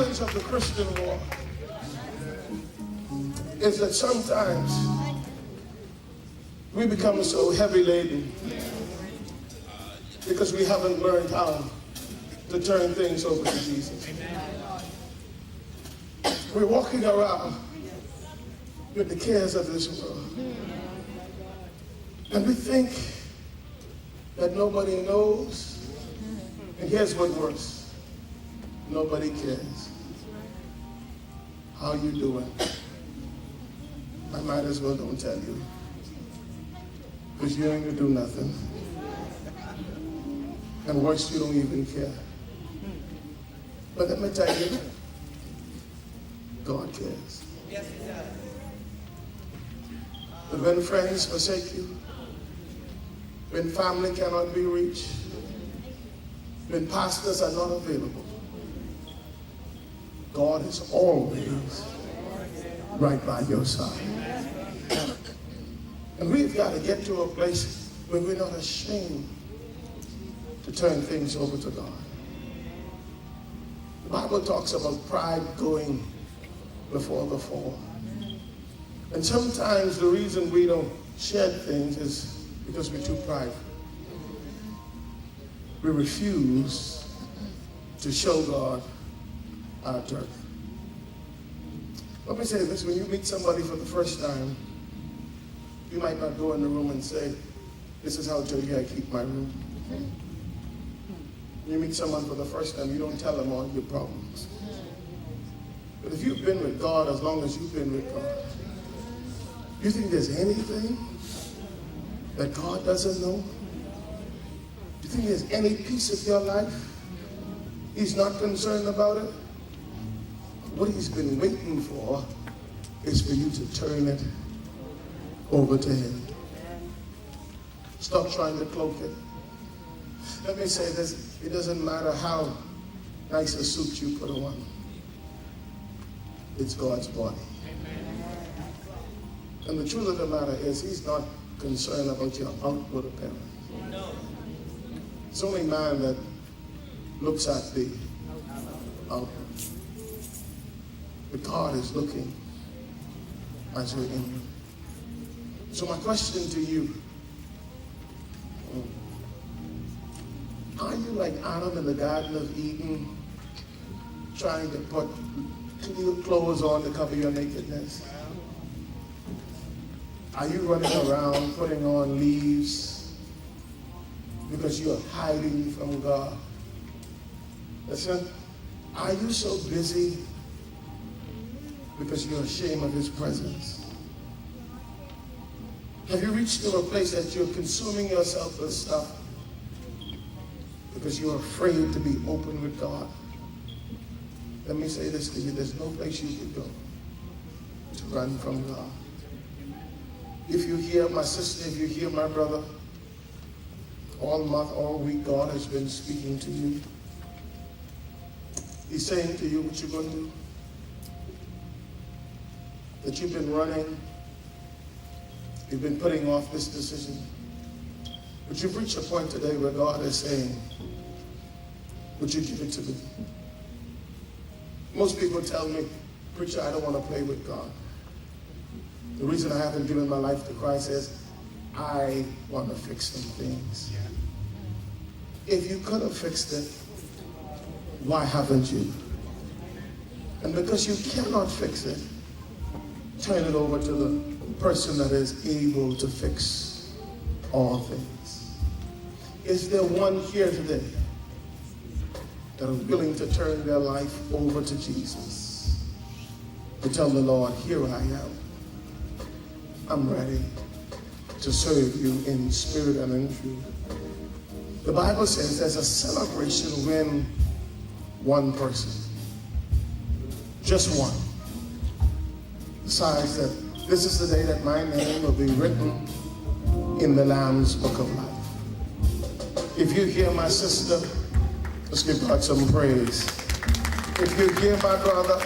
challenge of the Christian walk is that sometimes we become so heavy laden because we haven't learned how to turn things over to Jesus. We're walking around with the cares of this world. And we think that nobody knows. And here's what's worse. Nobody cares. How you doing? I might as well don't tell you. Because you ain't gonna do nothing. And worse, you don't even care. But let me tell you, God cares. Yes, He does. But when friends forsake you, when family cannot be reached, when pastors are not available, God is always right by your side. And we've got to get to a place where we're not ashamed to turn things over to God. The Bible talks about pride going before the fall. And sometimes the reason we don't shed things is because we're too prideful. We refuse to show God our dirt. Let me say this, when you meet somebody for the first time, you might not go in the room and say, this is how dirty I keep my room. When you meet someone for the first time, you don't tell them all your problems. But if you've been with God as long as you've been with God, you think there's anything that God doesn't know? Do you think there's any piece of your life He's not concerned about it? What He's been waiting for is for you to turn it over to Him. Stop trying to cloak it. Let me say this, it doesn't matter how nice a suit you put on. It's God's body. And the truth of the matter is, He's not concerned about your outward appearance. It's only man that looks at the outward. But God is looking at your inward. So my question to you, are you like Adam in the Garden of Eden, trying to put clean clothes on to cover your nakedness? Are you running around putting on leaves because you're hiding from God? Listen, are you so busy because you're ashamed of His presence? Have you reached to a place that you're consuming yourself with stuff because you're afraid to be open with God? Let me say this to you, there's no place you can go to run from God. If you hear my sister, if you hear my brother, all month, all week, God has been speaking to you. He's saying to you what you're going to do. That you've been running, you've been putting off this decision. But you've reached a point today where God is saying, would you give it to me? Most people tell me, preacher, I don't want to play with God. The reason I haven't given my life to Christ is I want to fix some things. If you could have fixed it, why haven't you? And because you cannot fix it, turn it over to the person that is able to fix all things. Is there one here today that is willing to turn their life over to Jesus? To tell the Lord, here I am. I'm ready to serve you in spirit and in truth. The Bible says there's a celebration when one person, just one, decides that this is the day that my name will be written in the Lamb's Book of Life. If you hear my sister, let's give God some praise. If you hear my brother,